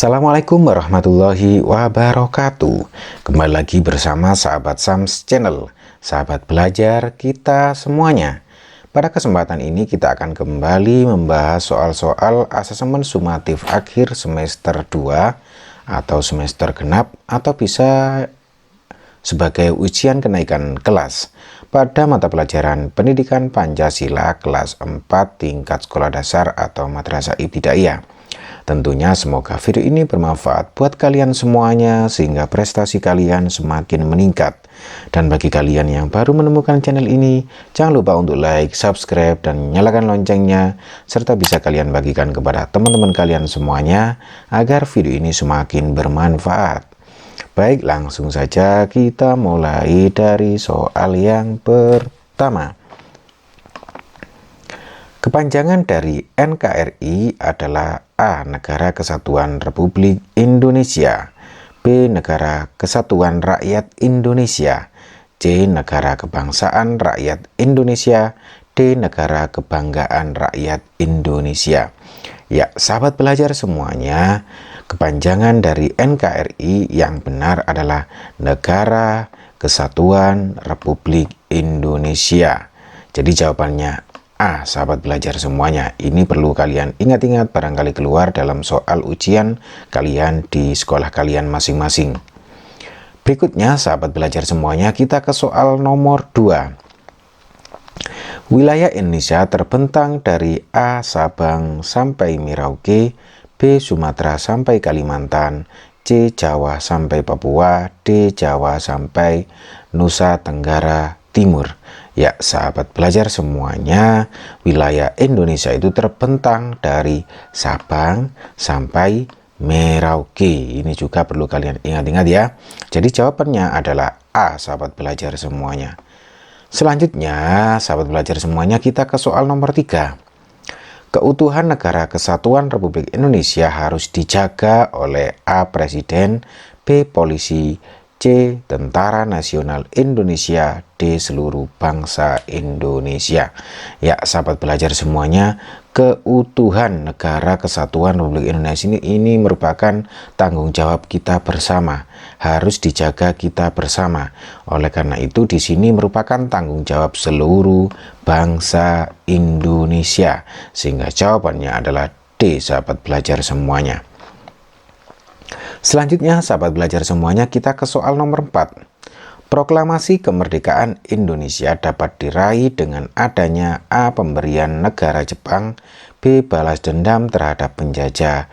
Assalamualaikum warahmatullahi wabarakatuh. Kembali lagi bersama sahabat Sams Channel, sahabat belajar kita semuanya. Pada kesempatan ini kita akan kembali membahas soal-soal asesmen sumatif akhir semester 2 atau semester genap, atau bisa sebagai ujian kenaikan kelas pada mata pelajaran Pendidikan Pancasila kelas 4 tingkat sekolah dasar atau Madrasah Ibtidaiyah. Tentunya semoga video ini bermanfaat buat kalian semuanya sehingga prestasi kalian semakin meningkat. Dan bagi kalian yang baru menemukan channel ini, jangan lupa untuk like, subscribe, dan nyalakan loncengnya, serta bisa kalian bagikan kepada teman-teman kalian semuanya agar video ini semakin bermanfaat. Baik, langsung saja kita mulai dari soal yang pertama. Kepanjangan dari NKRI adalah A. Negara Kesatuan Republik Indonesia, B. Negara Kesatuan Rakyat Indonesia, C. Negara Kebangsaan Rakyat Indonesia, D. Negara Kebanggaan Rakyat Indonesia. Ya, sahabat belajar semuanya, kepanjangan dari NKRI yang benar adalah Negara Kesatuan Republik Indonesia. Jadi jawabannya A, sahabat belajar semuanya. Ini perlu kalian ingat-ingat barangkali keluar dalam soal ujian kalian di sekolah kalian masing-masing. Berikutnya, sahabat belajar semuanya, kita ke soal nomor 2. Wilayah Indonesia terbentang dari A. Sabang sampai Merauke, B. Sumatera sampai Kalimantan, C. Jawa sampai Papua, D. Jawa sampai Nusa Tenggara Timur. Ya, sahabat belajar semuanya, wilayah Indonesia itu terbentang dari Sabang sampai Merauke. Ini juga perlu kalian ingat-ingat ya. Jadi jawabannya adalah A, sahabat belajar semuanya. Selanjutnya, sahabat belajar semuanya, kita ke soal nomor 3. Keutuhan Negara Kesatuan Republik Indonesia harus dijaga oleh A. Presiden, B. Polisi, C. Tentara Nasional Indonesia, D. Seluruh bangsa Indonesia. Ya, sahabat belajar semuanya, keutuhan Negara Kesatuan Republik Indonesia ini merupakan tanggung jawab kita bersama, harus dijaga kita bersama. Oleh karena itu di sini merupakan tanggung jawab seluruh bangsa Indonesia, sehingga jawabannya adalah D, sahabat belajar semuanya. Selanjutnya, sahabat belajar semuanya, kita ke soal nomor 4. Proklamasi kemerdekaan Indonesia dapat diraih dengan adanya A. Pemberian negara Jepang, B. Balas dendam terhadap penjajah,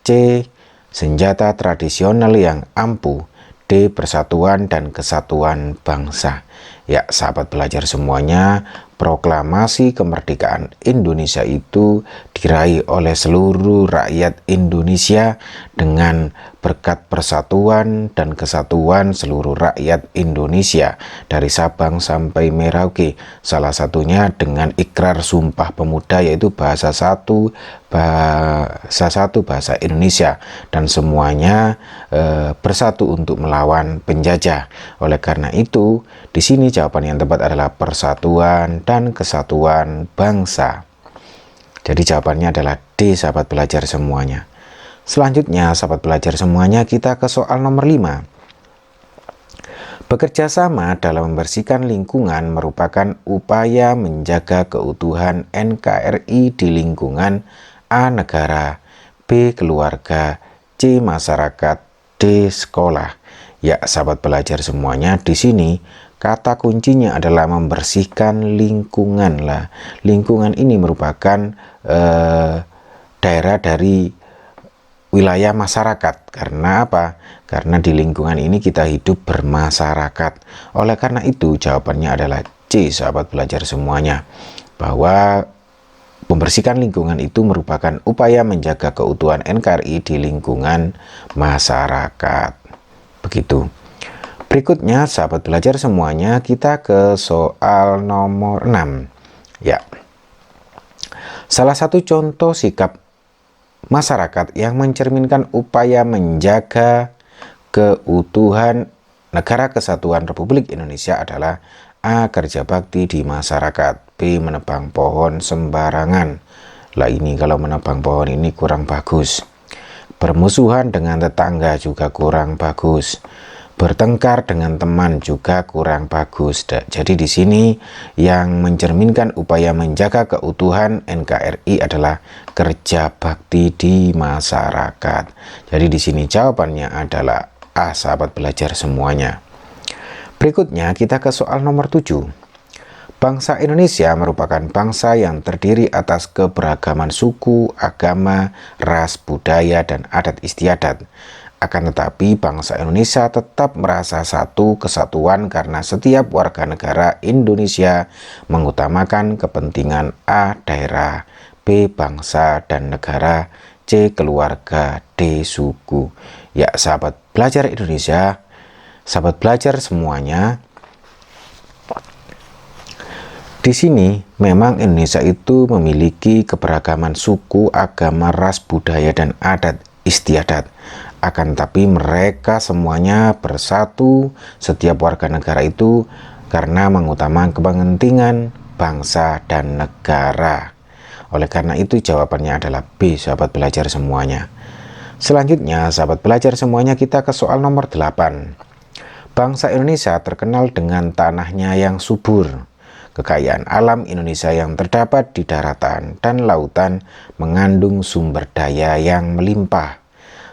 C. Senjata tradisional yang ampuh, D. Persatuan dan kesatuan bangsa. Ya, sahabat belajar semuanya, proklamasi kemerdekaan Indonesia itu diraih oleh seluruh rakyat Indonesia dengan berkat persatuan dan kesatuan seluruh rakyat Indonesia dari Sabang sampai Merauke. Salah satunya dengan ikrar Sumpah Pemuda, yaitu bahasa satu bahasa Indonesia, dan semuanya bersatu untuk melawan penjajah. Oleh karena itu, di sini jawaban yang tepat adalah persatuan dan kesatuan bangsa. Jadi jawabannya adalah D, sahabat belajar semuanya. Selanjutnya, sahabat belajar semuanya, kita ke soal nomor 5. Bekerja sama dalam membersihkan lingkungan merupakan upaya menjaga keutuhan NKRI di lingkungan A. Negara, B. Keluarga, C. Masyarakat, D. Sekolah. Ya, sahabat belajar semuanya, di sini kata kuncinya adalah membersihkan lingkungan lah. Lingkungan ini merupakan daerah dari wilayah masyarakat. Karena apa? Karena di lingkungan ini kita hidup bermasyarakat. Oleh karena itu jawabannya adalah C, sahabat belajar semuanya, bahwa membersihkan lingkungan itu merupakan upaya menjaga keutuhan NKRI di lingkungan masyarakat. Begitu. Berikutnya, sahabat belajar semuanya, kita ke soal nomor 6. Ya. Salah satu contoh sikap masyarakat yang mencerminkan upaya menjaga keutuhan Negara Kesatuan Republik Indonesia adalah A. Kerja bakti di masyarakat, B. Menebang pohon sembarangan. Lah ini kalau menebang pohon ini kurang bagus. Bermusuhan dengan tetangga juga kurang bagus. Bertengkar dengan teman juga kurang bagus. Jadi di sini yang mencerminkan upaya menjaga keutuhan NKRI adalah kerja bakti di masyarakat. Jadi di sini jawabannya adalah A, sahabat belajar semuanya. Berikutnya kita ke soal nomor 7. Bangsa Indonesia merupakan bangsa yang terdiri atas keberagaman suku, agama, ras, budaya, dan adat istiadat. Akan tetapi bangsa Indonesia tetap merasa satu kesatuan karena setiap warga negara Indonesia mengutamakan kepentingan A, daerah, B, bangsa dan negara, C, keluarga, D, suku. Ya, sahabat belajar Indonesia, sahabat belajar semuanya, di sini memang Indonesia itu memiliki keberagaman suku, agama, ras, budaya, dan adat istiadat. Akan tapi mereka semuanya bersatu, setiap warga negara itu karena mengutamakan kepentingan bangsa dan negara. Oleh karena itu jawabannya adalah B, sahabat belajar semuanya. Selanjutnya sahabat belajar semuanya kita ke soal nomor 8. Bangsa Indonesia terkenal dengan tanahnya yang subur. Kekayaan alam Indonesia yang terdapat di daratan dan lautan mengandung sumber daya yang melimpah.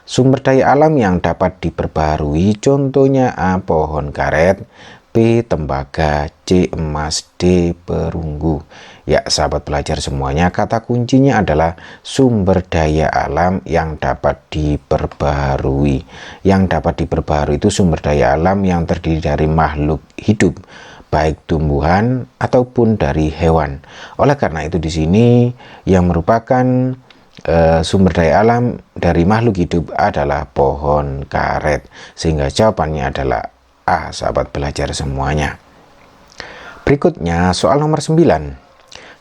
Sumber daya alam yang dapat diperbaharui contohnya A, pohon karet, B, tembaga, C, emas, D, perunggu. Ya, sahabat belajar semuanya, kata kuncinya adalah sumber daya alam yang dapat diperbaharui. Yang dapat diperbaharui itu sumber daya alam yang terdiri dari makhluk hidup, baik tumbuhan ataupun dari hewan. Oleh karena itu di sini yang merupakan sumber daya alam dari makhluk hidup adalah pohon karet, sehingga jawabannya adalah A, sahabat belajar semuanya. Berikutnya soal nomor 9.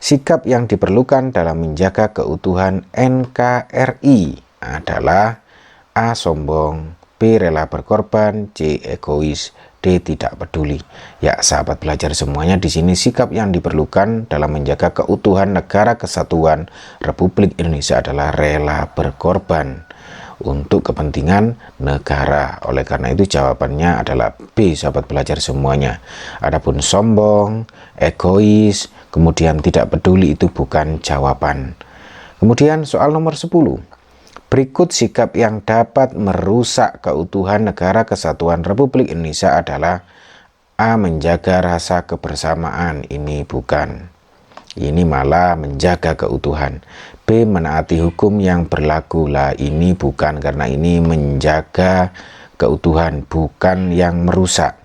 Sikap yang diperlukan dalam menjaga keutuhan NKRI adalah A, sombong, B, rela berkorban, C, egois, D, tidak peduli. Ya, sahabat belajar semuanya, di sini sikap yang diperlukan dalam menjaga keutuhan negara kesatuan Republik Indonesia adalah rela berkorban untuk kepentingan negara. Oleh karena itu jawabannya adalah B, sahabat belajar semuanya. Adapun sombong, egois, kemudian tidak peduli itu bukan jawaban. Kemudian soal nomor 10. Berikut sikap yang dapat merusak keutuhan negara kesatuan Republik Indonesia adalah A, menjaga rasa kebersamaan. Ini bukan. Ini malah menjaga keutuhan. B, menaati hukum yang berlaku. Lah ini bukan, karena ini menjaga keutuhan, bukan yang merusak.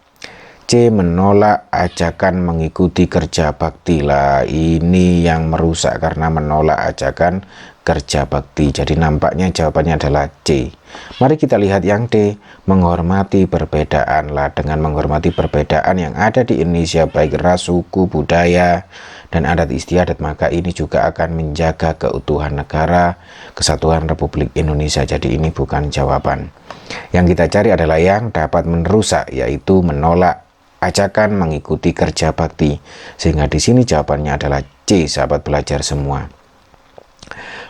C, menolak ajakan mengikuti kerja bakti. Lah ini yang merusak karena menolak ajakan kerja bakti. Jadi nampaknya jawabannya adalah C. Mari kita lihat yang D, menghormati perbedaan. Lah dengan menghormati perbedaan yang ada di Indonesia baik ras, suku, budaya, dan adat istiadat, maka ini juga akan menjaga keutuhan negara kesatuan Republik Indonesia. Jadi ini bukan jawaban. Yang kita cari adalah yang dapat merusak, yaitu menolak ajakan mengikuti kerja bakti. Sehingga di sini jawabannya adalah C, sahabat belajar semua.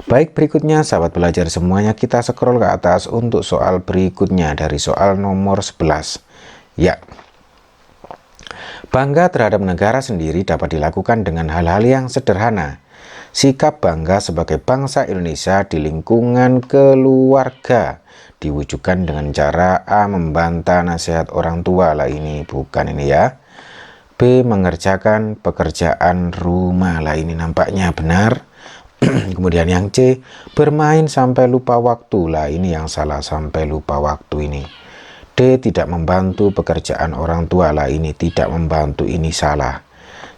Baik, berikutnya sahabat belajar semuanya, kita scroll ke atas untuk soal berikutnya dari soal nomor 11. Ya, bangga terhadap negara sendiri dapat dilakukan dengan hal-hal yang sederhana. Sikap bangga sebagai bangsa Indonesia di lingkungan keluarga diwujudkan dengan cara A, membantah nasihat orang tua. Lah ini bukan ini ya. B, mengerjakan pekerjaan rumah. Lah ini nampaknya benar. Kemudian yang C, bermain sampai lupa waktu. Lah ini yang salah, sampai lupa waktu ini. D, tidak membantu pekerjaan orang tua. Lah ini tidak membantu, ini salah.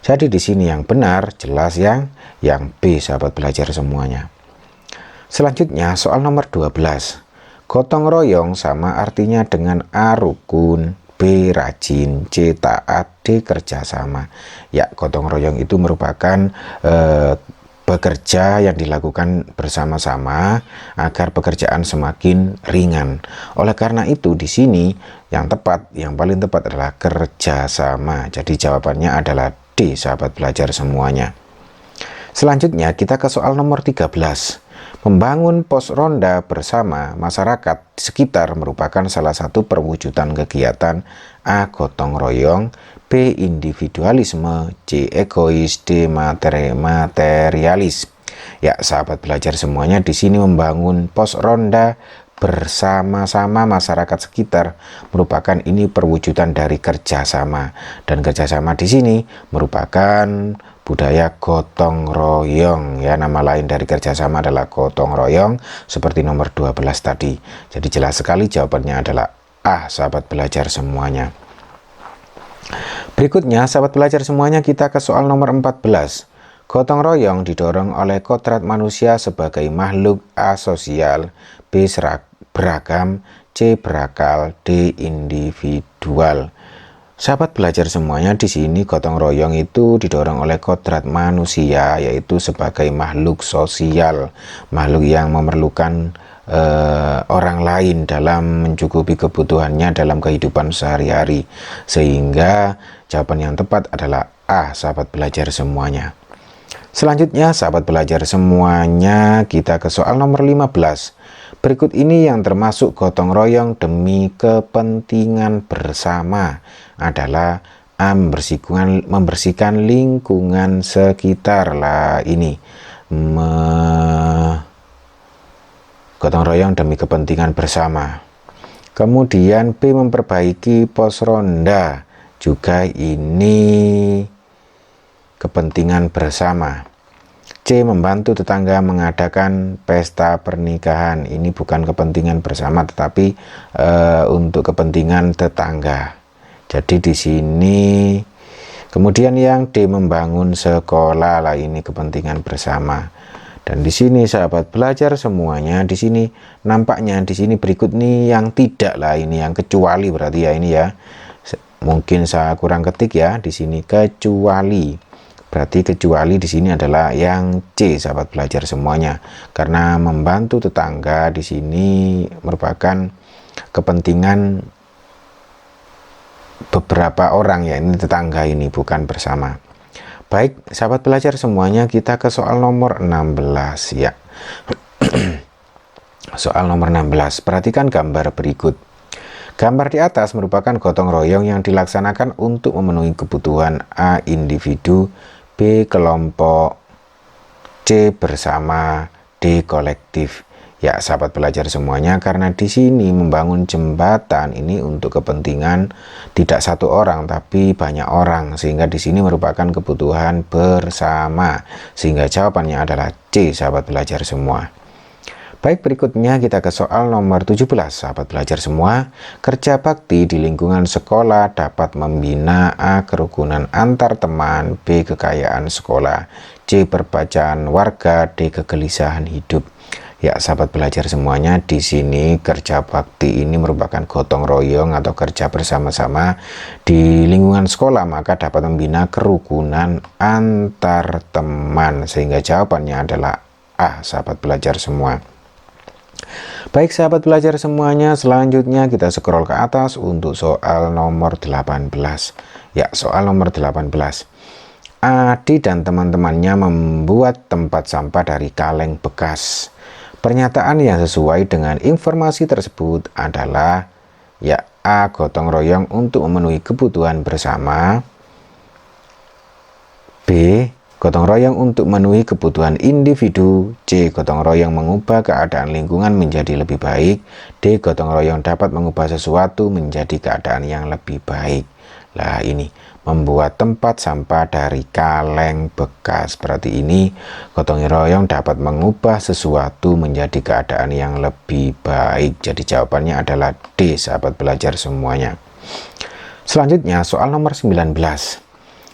Jadi di sini yang benar jelas yang B, sahabat belajar semuanya. Selanjutnya soal nomor 12. Gotong royong sama artinya dengan A, rukun, B, rajin, C, taat, D, kerjasama. Ya, gotong royong itu merupakan bekerja yang dilakukan bersama-sama agar pekerjaan semakin ringan. Oleh karena itu di sini yang tepat, yang paling tepat adalah kerjasama. Jadi jawabannya adalah D, sahabat belajar semuanya. Selanjutnya kita ke soal nomor 13. Membangun pos ronda bersama masyarakat sekitar merupakan salah satu perwujudan kegiatan A. Gotong royong, B. Individualisme, C. Egois, D. Materialis. Ya, sahabat belajar semuanya, di sini membangun pos ronda bersama-sama masyarakat sekitar merupakan ini perwujudan dari kerjasama, dan kerjasama di sini merupakan budaya gotong royong ya. Nama lain dari kerjasama adalah gotong royong seperti nomor 12 tadi. Jadi jelas sekali jawabannya adalah A, sahabat belajar semuanya. Berikutnya sahabat belajar semuanya, kita ke soal nomor 14. Gotong royong didorong oleh kodrat manusia sebagai makhluk asosial, B. beragam, C. berakal, D. individual. Sahabat belajar semuanya, di sini gotong royong itu didorong oleh kodrat manusia, yaitu sebagai makhluk sosial, makhluk yang memerlukan orang lain dalam mencukupi kebutuhannya dalam kehidupan sehari-hari. Sehingga jawaban yang tepat adalah A, sahabat belajar semuanya. Selanjutnya sahabat belajar semuanya, kita ke soal nomor 15. Berikut ini yang termasuk gotong royong demi kepentingan bersama adalah A. Membersihkan lingkungan sekitar. Lah ini gotong royong demi kepentingan bersama. Kemudian B. Memperbaiki pos ronda, juga ini kepentingan bersama. C. Membantu tetangga mengadakan pesta pernikahan. Ini bukan kepentingan bersama tetapi untuk kepentingan tetangga. Jadi di sini kemudian yang D. Membangun sekolah. Lah ini kepentingan bersama. Dan di sini sahabat belajar semuanya, di sini nampaknya di sini berikut nih yang tidak, lah ini yang kecuali berarti ya ini ya. Mungkin saya kurang ketik ya di sini, kecuali. Berarti kecuali di sini adalah yang C, sahabat belajar semuanya. Karena membantu tetangga di sini merupakan kepentingan beberapa orang ya, ini tetangga ini bukan bersama. Baik, sahabat belajar semuanya, kita ke soal nomor 16 ya. Soal nomor 16. Perhatikan gambar berikut. Gambar di atas merupakan gotong royong yang dilaksanakan untuk memenuhi kebutuhan A. individu, B. kelompok, C. bersama, D. kolektif. Ya, sahabat belajar semuanya, karena di sini membangun jembatan ini untuk kepentingan tidak satu orang tapi banyak orang, sehingga di sini merupakan kebutuhan bersama. Sehingga jawabannya adalah C, sahabat belajar semua. Baik, berikutnya kita ke soal nomor 17. Sahabat belajar semua, kerja bakti di lingkungan sekolah dapat membina A. kerukunan antar teman, B. kekayaan sekolah, C. perbacaan warga, D. kegelisahan hidup. Ya, sahabat belajar semuanya, di sini kerja bakti ini merupakan gotong royong atau kerja bersama-sama di lingkungan sekolah, maka dapat membina kerukunan antar teman, sehingga jawabannya adalah A, sahabat belajar semua. Baik, sahabat belajar semuanya, selanjutnya kita scroll ke atas untuk soal nomor 18. Ya, soal nomor 18. Adi dan teman-temannya membuat tempat sampah dari kaleng bekas. Pernyataan yang sesuai dengan informasi tersebut adalah ya A. gotong royong untuk memenuhi kebutuhan bersama, B. gotong royong untuk memenuhi kebutuhan individu, C. gotong royong mengubah keadaan lingkungan menjadi lebih baik, D. gotong royong dapat mengubah sesuatu menjadi keadaan yang lebih baik. Lah ini membuat tempat sampah dari kaleng bekas, berarti ini gotong royong dapat mengubah sesuatu menjadi keadaan yang lebih baik. Jadi jawabannya adalah D, sahabat belajar semuanya. Selanjutnya soal nomor 19.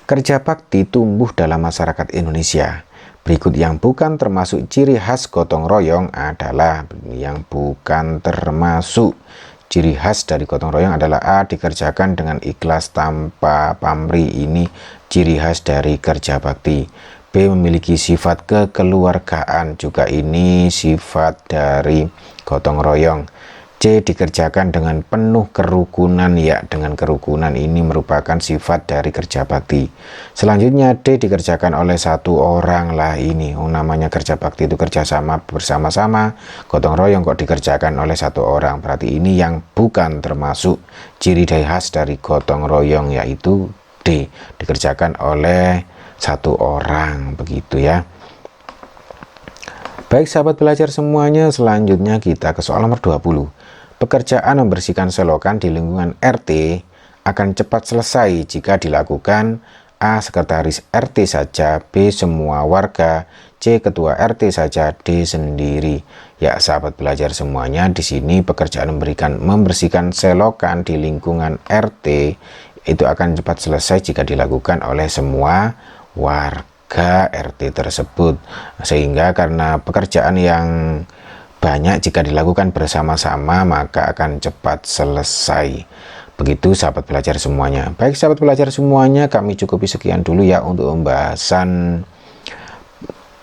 Kerja bakti tumbuh dalam masyarakat Indonesia. Berikut yang bukan termasuk ciri khas gotong royong adalah yang bukan termasuk. Ciri khas dari gotong royong adalah A. dikerjakan dengan ikhlas tanpa pamrih, ini ciri khas dari kerja bakti. B. memiliki sifat kekeluargaan, juga ini sifat dari gotong royong. C. C. Dikerjakan dengan penuh kerukunan. Ya, dengan kerukunan ini merupakan sifat dari kerja bakti. Selanjutnya D. Dikerjakan oleh satu orang. Lah ini namanya kerja bakti itu kerjasama bersama-sama, gotong royong, kok dikerjakan oleh satu orang. Berarti ini yang bukan termasuk ciri khas dari gotong royong, yaitu D. Dikerjakan oleh satu orang, begitu ya. Baik sahabat belajar semuanya, selanjutnya kita ke soal nomor 20. Pekerjaan membersihkan selokan di lingkungan RT akan cepat selesai jika dilakukan A. Sekretaris RT saja, B. Semua warga, C. Ketua RT saja, D. Sendiri. Ya sahabat belajar semuanya, di sini pekerjaan membersihkan selokan di lingkungan RT itu akan cepat selesai jika dilakukan oleh semua warga RT tersebut, sehingga karena pekerjaan yang banyak jika dilakukan bersama-sama maka akan cepat selesai. Begitu sahabat belajar semuanya. Baik sahabat belajar semuanya, kami cukupi sekian dulu ya untuk pembahasan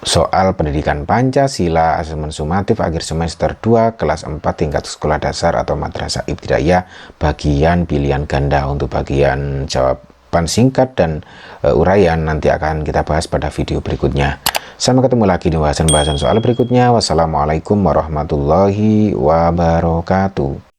soal pendidikan Pancasila asesmen sumatif akhir semester 2 kelas 4 tingkat sekolah dasar atau madrasah ibtidaiyah bagian pilihan ganda. Untuk bagian jawaban singkat dan uraian nanti akan kita bahas pada video berikutnya. Sampai ketemu lagi di bahasan-bahasan soal berikutnya. Wassalamualaikum warahmatullahi wabarakatuh.